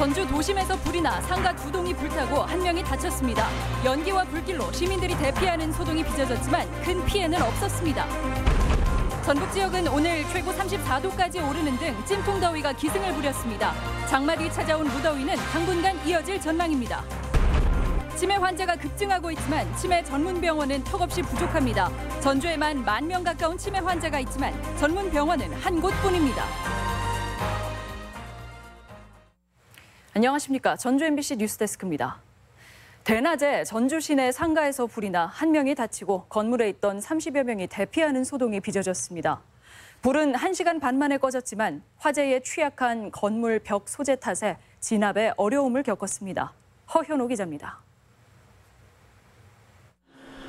전주 도심에서 불이 나 상가 2동이 불타고 1명이 다쳤습니다. 연기와 불길로 시민들이 대피하는 소동이 빚어졌지만 큰 피해는 없었습니다. 전북 지역은 오늘 최고 34도까지 오르는 등 찜통 더위가 기승을 부렸습니다. 장마 뒤 찾아온 무더위는 당분간 이어질 전망입니다. 치매 환자가 급증하고 있지만 치매 전문 병원은 턱없이 부족합니다. 전주에만 10,000명 가까운 치매 환자가 있지만 전문 병원은 한 곳뿐입니다. 안녕하십니까. 전주 MBC 뉴스데스크입니다. 대낮에 전주 시내 상가에서 불이 나 1명이 다치고 건물에 있던 30여 명이 대피하는 소동이 빚어졌습니다. 불은 1시간 반 만에 꺼졌지만 화재에 취약한 건물 벽 소재 탓에 진압에 어려움을 겪었습니다. 허현호 기자입니다.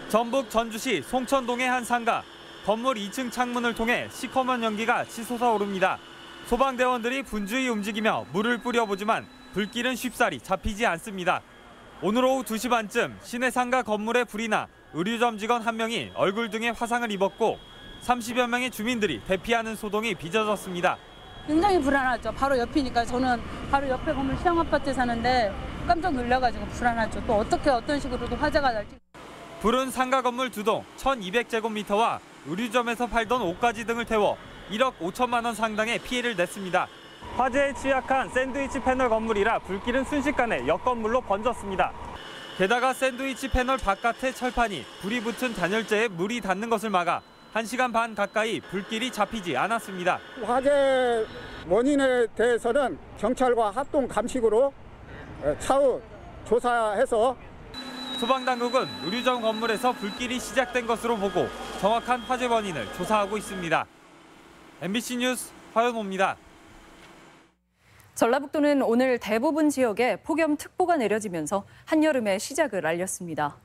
전북 전주시 송천동의 한 상가. 건물 2층 창문을 통해 시커먼 연기가 치솟아 오릅니다. 소방대원들이 분주히 움직이며 물을 뿌려보지만 불길은 쉽사리 잡히지 않습니다. 오늘 오후 2시 반쯤 시내 상가 건물에 불이 나 의류점 직원 1명이 얼굴 등에 화상을 입었고 30여 명의 주민들이 대피하는 소동이 빚어졌습니다. 굉장히 불안하죠. 바로 옆이니까 저는 바로 옆에 건물 시향아파트에 사는데 깜짝 놀라가지고 불안하죠. 또 어떤 식으로도 화재가 날지. 불은 상가 건물 2동 1,200제곱미터와 의류점에서 팔던 옷가지 등을 태워 1억 5천만 원 상당의 피해를 냈습니다. 화재에 취약한 샌드위치 패널 건물이라 불길은 순식간에 옆 건물로 번졌습니다. 게다가 샌드위치 패널 바깥의 철판이 불이 붙은 단열재에 물이 닿는 것을 막아 1시간 반 가까이 불길이 잡히지 않았습니다. 화재 원인에 대해서는 경찰과 합동 감식으로 차후 조사해서 소방당국은 의류점 건물에서 불길이 시작된 것으로 보고 정확한 화재 원인을 조사하고 있습니다. MBC 뉴스 허현호입니다. 전라북도는 오늘 대부분 지역에 폭염특보가 내려지면서 한여름의 시작을 알렸습니다.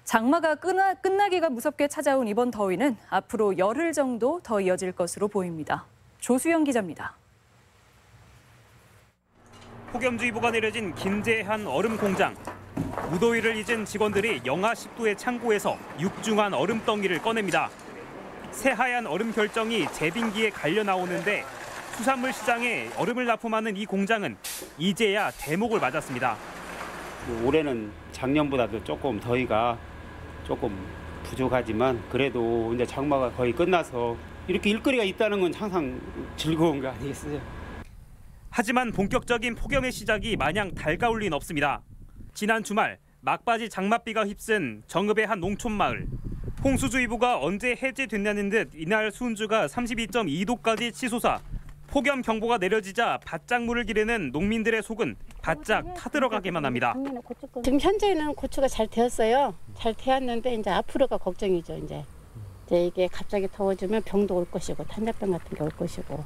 장마가 끝나기가 무섭게 찾아온 이번 더위는 앞으로 열흘 정도 더 이어질 것으로 보입니다. 조수영 기자입니다. 폭염주의보가 내려진 김제한 얼음 공장. 무더위를 잊은 직원들이 영하 10도의 창고에서 육중한 얼음덩이를 꺼냅니다. 새하얀 얼음 결정이 제빙기에 갈려 나오는데 수산물 시장에 얼음을 납품하는 이 공장은 이제야 대목을 맞았습니다. 올해는 작년보다도 조금 더위가 조금 부족하지만 그래도 이제 장마가 거의 끝나서 이렇게 일거리가 있다는 건 항상 즐거운 거 아니겠어요? 하지만 본격적인 폭염의 시작이 마냥 달가울 리는 없습니다. 지난 주말 막바지 장맛비가 휩쓴 정읍의 한 농촌마을. 홍수주의보가 언제 해제됐냐는 듯 이날 수온주가 32.2도까지 치솟아 폭염 경보가 내려지자 바짝물을 기르는 농민들의 속은 바짝 타들어가기만 합니다. 지금 현재는 고추가 잘 되었어요. 잘 되었는데 이제 앞으로가 걱정이죠. 이제 이게 갑자기 더워지면 병도 올 것이고 탄저병 같은 게 올 것이고.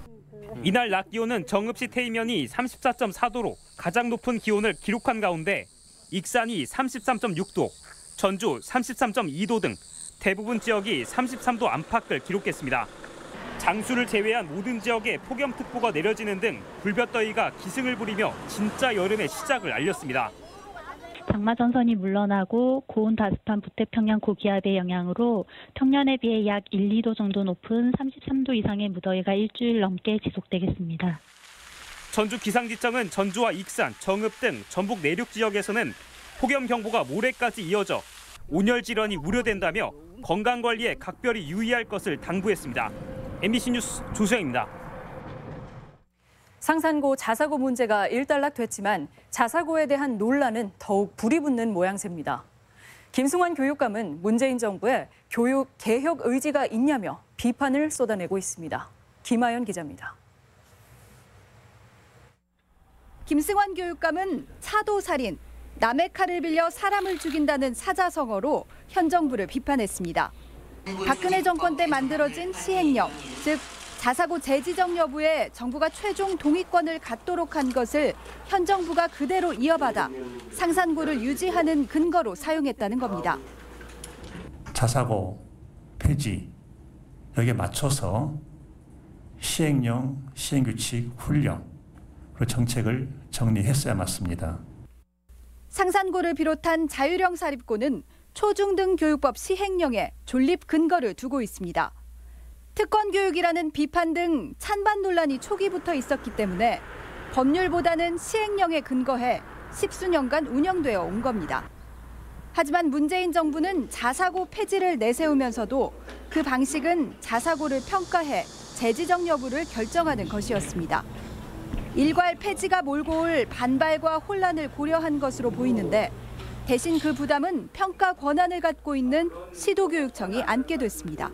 이날 낮 기온은 정읍시 태이면이 34.4도로 가장 높은 기온을 기록한 가운데 익산이 33.6도, 전주 33.2도 등 대부분 지역이 33도 안팎을 기록했습니다. 장수를 제외한 모든 지역에 폭염특보가 내려지는 등 불볕더위가 기승을 부리며 진짜 여름의 시작을 알렸습니다. 장마 전선이 물러나고 고온 다습한 북태평양 고기압의 영향으로 평년에 비해 약 1, 2도 정도 높은 33도 이상의 무더위가 일주일 넘게 지속되겠습니다. 전주 기상지청은 전주와 익산, 정읍 등 전북 내륙 지역에서는 폭염 경보가 모레까지 이어져 온열 질환이 우려된다며 건강관리에 각별히 유의할 것을 당부했습니다. MBC 뉴스 조수영입니다. 상산고 자사고 문제가 일단락됐지만 자사고에 대한 논란은 더욱 불이 붙는 모양새입니다. 김승환 교육감은 문재인 정부의 교육 개혁 의지가 있냐며 비판을 쏟아내고 있습니다. 김하연 기자입니다. 김승환 교육감은 차도살인, 남의 칼을 빌려 사람을 죽인다는 사자성어로 현 정부를 비판했습니다. 박근혜 정권 때 만들어진 시행령, 즉 자사고 재지정 여부에 정부가 최종 동의권을 갖도록 한 것을 현 정부가 그대로 이어받아 상산고를 유지하는 근거로 사용했다는 겁니다. 자사고 폐지, 여기에 맞춰서 시행령, 시행규칙, 훈령, 그리고 정책을 정리했어야 맞습니다. 상산고를 비롯한 자율형 사립고는 초중등 교육법 시행령에 존립 근거를 두고 있습니다. 특권 교육이라는 비판 등 찬반 논란이 초기부터 있었기 때문에 법률보다는 시행령에 근거해 십수년간 운영되어 온 겁니다. 하지만 문재인 정부는 자사고 폐지를 내세우면서도 그 방식은 자사고를 평가해 재지정 여부를 결정하는 것이었습니다. 일괄 폐지가 몰고 올 반발과 혼란을 고려한 것으로 보이는데 대신 그 부담은 평가 권한을 갖고 있는 시도교육청이 안게 됐습니다.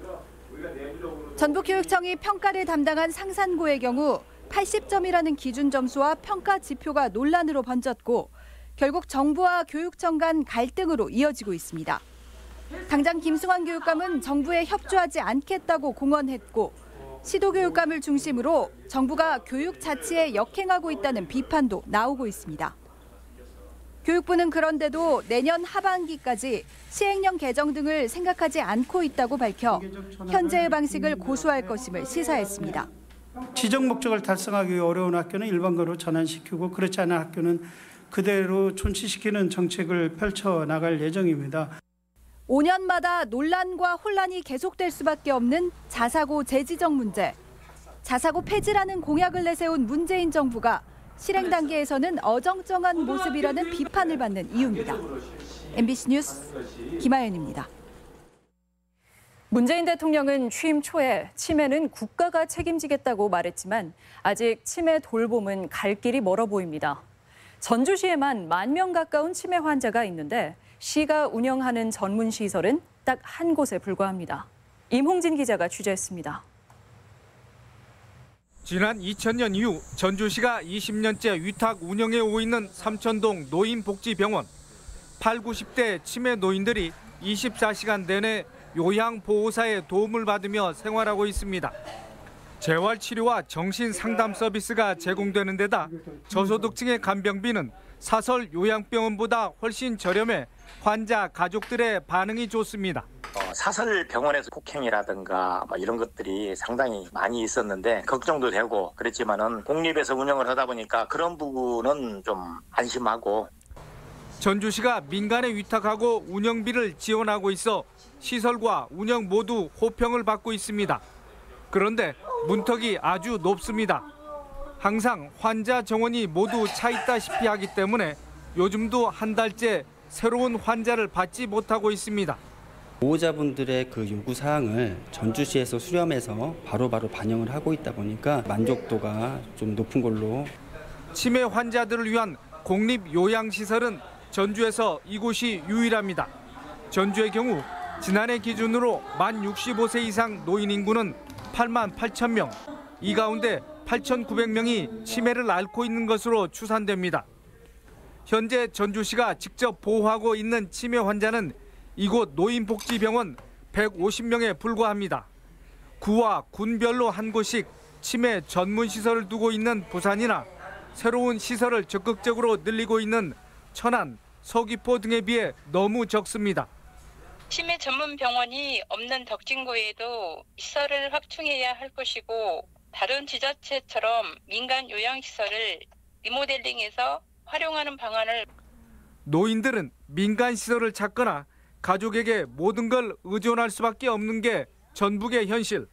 전북교육청이 평가를 담당한 상산고의 경우 80점이라는 기준 점수와 평가 지표가 논란으로 번졌고 결국 정부와 교육청 간 갈등으로 이어지고 있습니다. 당장 김승환 교육감은 정부에 협조하지 않겠다고 공언했고 시도교육감을 중심으로 정부가 교육 자치에 역행하고 있다는 비판도 나오고 있습니다. 교육부는 그런데도 내년 하반기까지 시행령 개정 등을 생각하지 않고 있다고 밝혀 현재의 방식을 고수할 것임을 시사했습니다. 지정 목적을 달성하기 어려운 학교는 일반고로 전환시키고 그렇지 않은 학교는 그대로 존치시키는 정책을 펼쳐나갈 예정입니다. 5년마다 논란과 혼란이 계속될 수밖에 없는 자사고 재지정 문제. 자사고 폐지라는 공약을 내세운 문재인 정부가 실행 단계에서는 어정쩡한 모습이라는 비판을 받는 이유입니다. MBC 뉴스 김아연입니다. 문재인 대통령은 취임 초에 치매는 국가가 책임지겠다고 말했지만 아직 치매 돌봄은 갈 길이 멀어 보입니다. 전주시에만 10,000명 가까운 치매 환자가 있는데 시가 운영하는 전문 시설은 딱 한 곳에 불과합니다. 임홍진 기자가 취재했습니다. 지난 2000년 이후 전주시가 20년째 위탁 운영해 오고 있는 삼천동 노인복지병원. 8, 90대 치매 노인들이 24시간 내내 요양보호사의 도움을 받으며 생활하고 있습니다. 재활치료와 정신상담 서비스가 제공되는 데다 저소득층의 간병비는 사설 요양병원보다 훨씬 저렴해 환자 가족들의 반응이 좋습니다. 사설 병원에서 폭행이라든가 이런 것들이 상당히 많이 있었는데 걱정도 되고 그랬지만은 공립에서 운영을 하다 보니까 그런 부분은 좀 안심하고. 전주시가 민간에 위탁하고 운영비를 지원하고 있어 시설과 운영 모두 호평을 받고 있습니다. 그런데 문턱이 아주 높습니다. 항상 환자 정원이 모두 차 있다시피 하기 때문에 요즘도 한 달째 새로운 환자를 받지 못하고 있습니다. 보호자분들의 그 요구사항을 전주시에서 수렴해서 바로바로 반영을 하고 있다 보니까 만족도가 좀 높은 걸로. 치매 환자들을 위한 공립요양시설은 전주에서 이곳이 유일합니다. 전주의 경우 지난해 기준으로 만 65세 이상 노인 인구는 8만 8천 명. 이 가운데 8,900명이 치매를 앓고 있는 것으로 추산됩니다. 현재 전주시가 직접 보호하고 있는 치매 환자는 이곳 노인복지병원 150명에 불과합니다. 구와 군별로 한 곳씩 치매 전문 시설을 두고 있는 부산이나 새로운 시설을 적극적으로 늘리고 있는 천안, 서귀포 등에 비해 너무 적습니다. 치매 전문 병원이 없는 덕진구에도 시설을 확충해야 할 것이고 다른 지자체처럼 민간 요양시설을 리모델링해서 활용하는 방안을. 노인들은 민간 시설을 찾거나 가족에게 모든 걸 의존할 수밖에 없는 게 전북의 현실.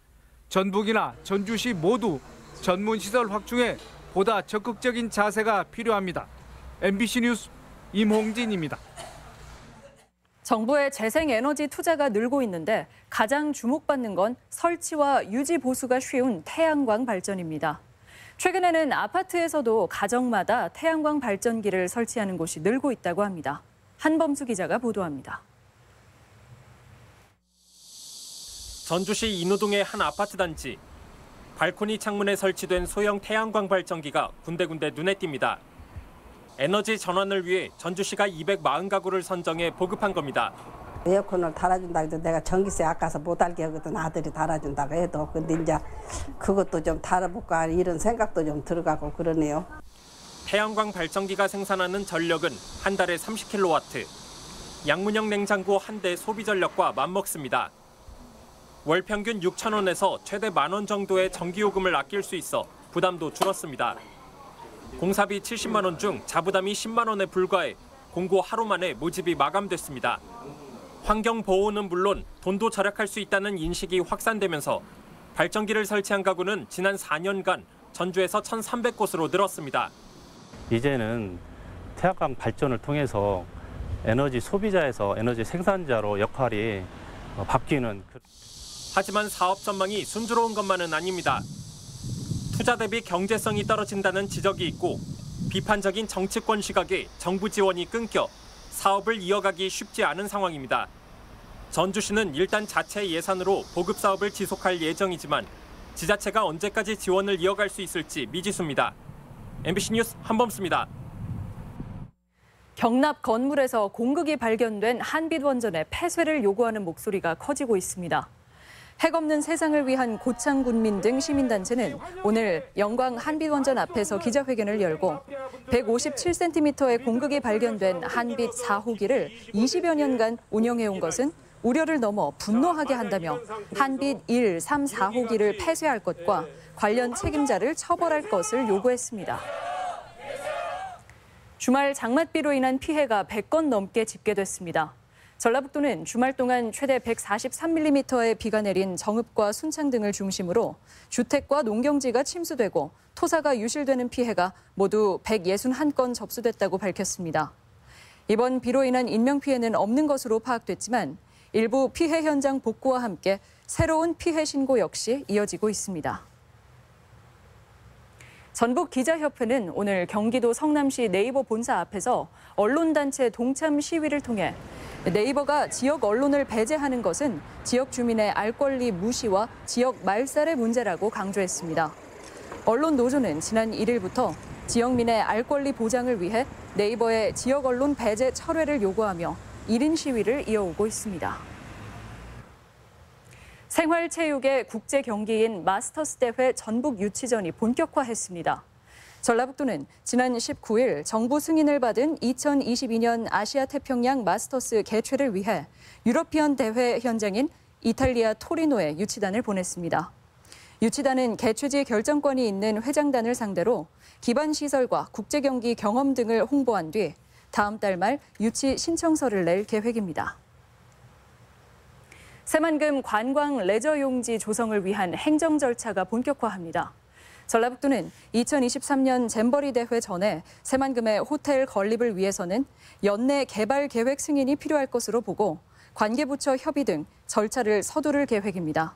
전북이나 전주시 모두 전문시설 확충에 보다 적극적인 자세가 필요합니다. MBC 뉴스 임홍진입니다. 정부의 재생에너지 투자가 늘고 있는데 가장 주목받는 건 설치와 유지 보수가 쉬운 태양광 발전입니다. 최근에는 아파트에서도 가정마다 태양광 발전기를 설치하는 곳이 늘고 있다고 합니다. 한범수 기자가 보도합니다. 전주시 인우동의 한 아파트 단지. 발코니 창문에 설치된 소형 태양광 발전기가 군데군데 눈에 띕니다. 에너지 전환을 위해 전주시가 240가구를 선정해 보급한 겁니다. 에어컨을 달아준다 해도 내가 전기세 아까서 못 달게 하거든. 아들이 달아준다고 해도. 근데 이제 그것도 좀 달아볼까 이런 생각도 좀 들어가고 그러네요. 태양광 발전기가 생산하는 전력은 한 달에 30kW. 양문형 냉장고 한 대 소비 전력과 맞먹습니다. 월 평균 6,000원에서 최대 10,000원 정도의 전기요금을 아낄 수 있어 부담도 줄었습니다. 공사비 70만 원 중 자부담이 10만 원에 불과해 공고 하루 만에 모집이 마감됐습니다. 환경 보호는 물론 돈도 절약할 수 있다는 인식이 확산되면서 발전기를 설치한 가구는 지난 4년간 전주에서 1,300곳으로 늘었습니다. 이제는 태양광 발전을 통해서 에너지 소비자에서 에너지 생산자로 역할이 바뀌는. 하지만 사업 전망이 순조로운 것만은 아닙니다. 투자 대비 경제성이 떨어진다는 지적이 있고 비판적인 정치권 시각에 정부 지원이 끊겨 사업을 이어가기 쉽지 않은 상황입니다. 전주시는 일단 자체 예산으로 보급 사업을 지속할 예정이지만 지자체가 언제까지 지원을 이어갈 수 있을지 미지수입니다. MBC 뉴스 한범수입니다. 경납 건물에서 공극이 발견된 한빛원전의 폐쇄를 요구하는 목소리가 커지고 있습니다. 핵 없는 세상을 위한 고창군민 등 시민단체는 오늘 영광 한빛원전 앞에서 기자회견을 열고 157cm의 공극이 발견된 한빛 4호기를 20여 년간 운영해온 것은 우려를 넘어 분노하게 한다며 한빛 1, 3, 4호기를 폐쇄할 것과 관련 책임자를 처벌할 것을 요구했습니다. 주말 장맛비로 인한 피해가 100건 넘게 집계됐습니다. 전라북도는 주말 동안 최대 143mm의 비가 내린 정읍과 순창 등을 중심으로 주택과 농경지가 침수되고 토사가 유실되는 피해가 모두 161건 접수됐다고 밝혔습니다. 이번 비로 인한 인명피해는 없는 것으로 파악됐지만 일부 피해 현장 복구와 함께 새로운 피해 신고 역시 이어지고 있습니다. 전북기자협회는 오늘 경기도 성남시 네이버 본사 앞에서 언론단체 동참 시위를 통해 네이버가 지역 언론을 배제하는 것은 지역 주민의 알 권리 무시와 지역 말살의 문제라고 강조했습니다. 언론 노조는 지난 1일부터 지역민의 알 권리 보장을 위해 네이버의 지역 언론 배제 철회를 요구하며 1인 시위를 이어오고 있습니다. 생활체육의 국제 경기인 마스터스 대회 전북 유치전이 본격화했습니다. 전라북도는 지난 19일 정부 승인을 받은 2022년 아시아 태평양 마스터스 개최를 위해 유러피언 대회 현장인 이탈리아 토리노에 유치단을 보냈습니다. 유치단은 개최지 결정권이 있는 회장단을 상대로 기반 시설과 국제 경기 경험 등을 홍보한 뒤 다음 달 말 유치 신청서를 낼 계획입니다. 새만금 관광 레저 용지 조성을 위한 행정 절차가 본격화합니다. 전라북도는 2023년 잼버리 대회 전에 새만금의 호텔 건립을 위해서는 연내 개발 계획 승인이 필요할 것으로 보고 관계부처 협의 등 절차를 서두를 계획입니다.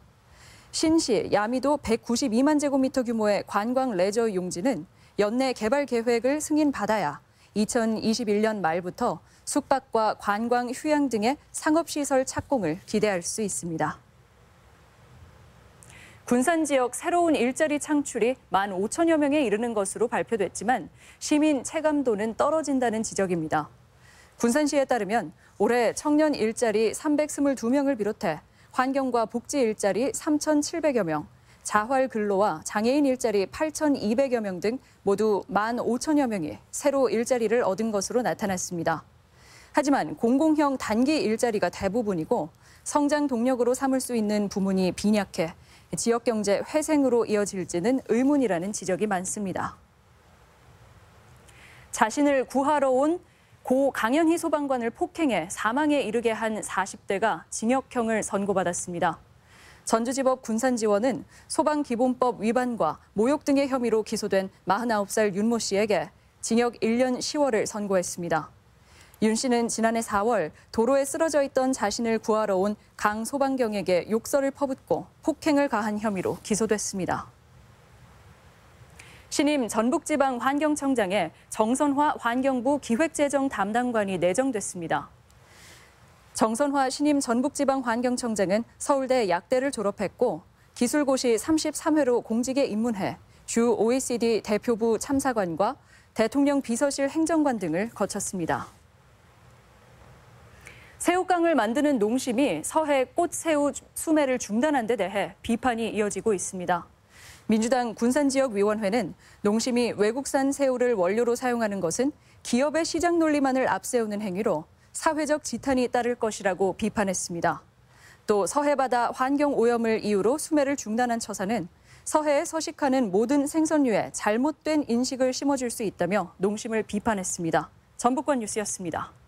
신시, 야미도 192만 제곱미터 규모의 관광 레저 용지는 연내 개발 계획을 승인받아야 2021년 말부터 숙박과 관광, 휴양 등의 상업시설 착공을 기대할 수 있습니다. 군산 지역 새로운 일자리 창출이 15,000여 명에 이르는 것으로 발표됐지만 시민 체감도는 떨어진다는 지적입니다. 군산시에 따르면 올해 청년 일자리 322명을 비롯해 환경과 복지 일자리 3,700여 명, 자활 근로와 장애인 일자리 8,200여 명 등 모두 15,000여 명이 새로 일자리를 얻은 것으로 나타났습니다. 하지만 공공형 단기 일자리가 대부분이고 성장 동력으로 삼을 수 있는 부문이 빈약해 지역 경제 회생으로 이어질지는 의문이라는 지적이 많습니다. 자신을 구하러 온 고 강현희 소방관을 폭행해 사망에 이르게 한 40대가 징역형을 선고받았습니다. 전주지법 군산지원은 소방기본법 위반과 모욕 등의 혐의로 기소된 49살 윤모 씨에게 징역 1년 10월을 선고했습니다. 윤 씨는 지난해 4월 도로에 쓰러져 있던 자신을 구하러 온 강 소방경에게 욕설을 퍼붓고 폭행을 가한 혐의로 기소됐습니다. 신임 전북지방환경청장에 정선화 환경부 기획재정 담당관이 내정됐습니다. 정선화 신임 전북지방환경청장은 서울대 약대를 졸업했고 기술고시 33회로 공직에 입문해 주 OECD 대표부 참사관과 대통령 비서실 행정관 등을 거쳤습니다. 새우깡을 만드는 농심이 서해 꽃새우 수매를 중단한 데 대해 비판이 이어지고 있습니다. 민주당 군산지역위원회는 농심이 외국산 새우를 원료로 사용하는 것은 기업의 시장 논리만을 앞세우는 행위로 사회적 지탄이 따를 것이라고 비판했습니다. 또 서해바다 환경오염을 이유로 수매를 중단한 처사는 서해에 서식하는 모든 생선류에 잘못된 인식을 심어줄 수 있다며 농심을 비판했습니다. 전북권 뉴스였습니다.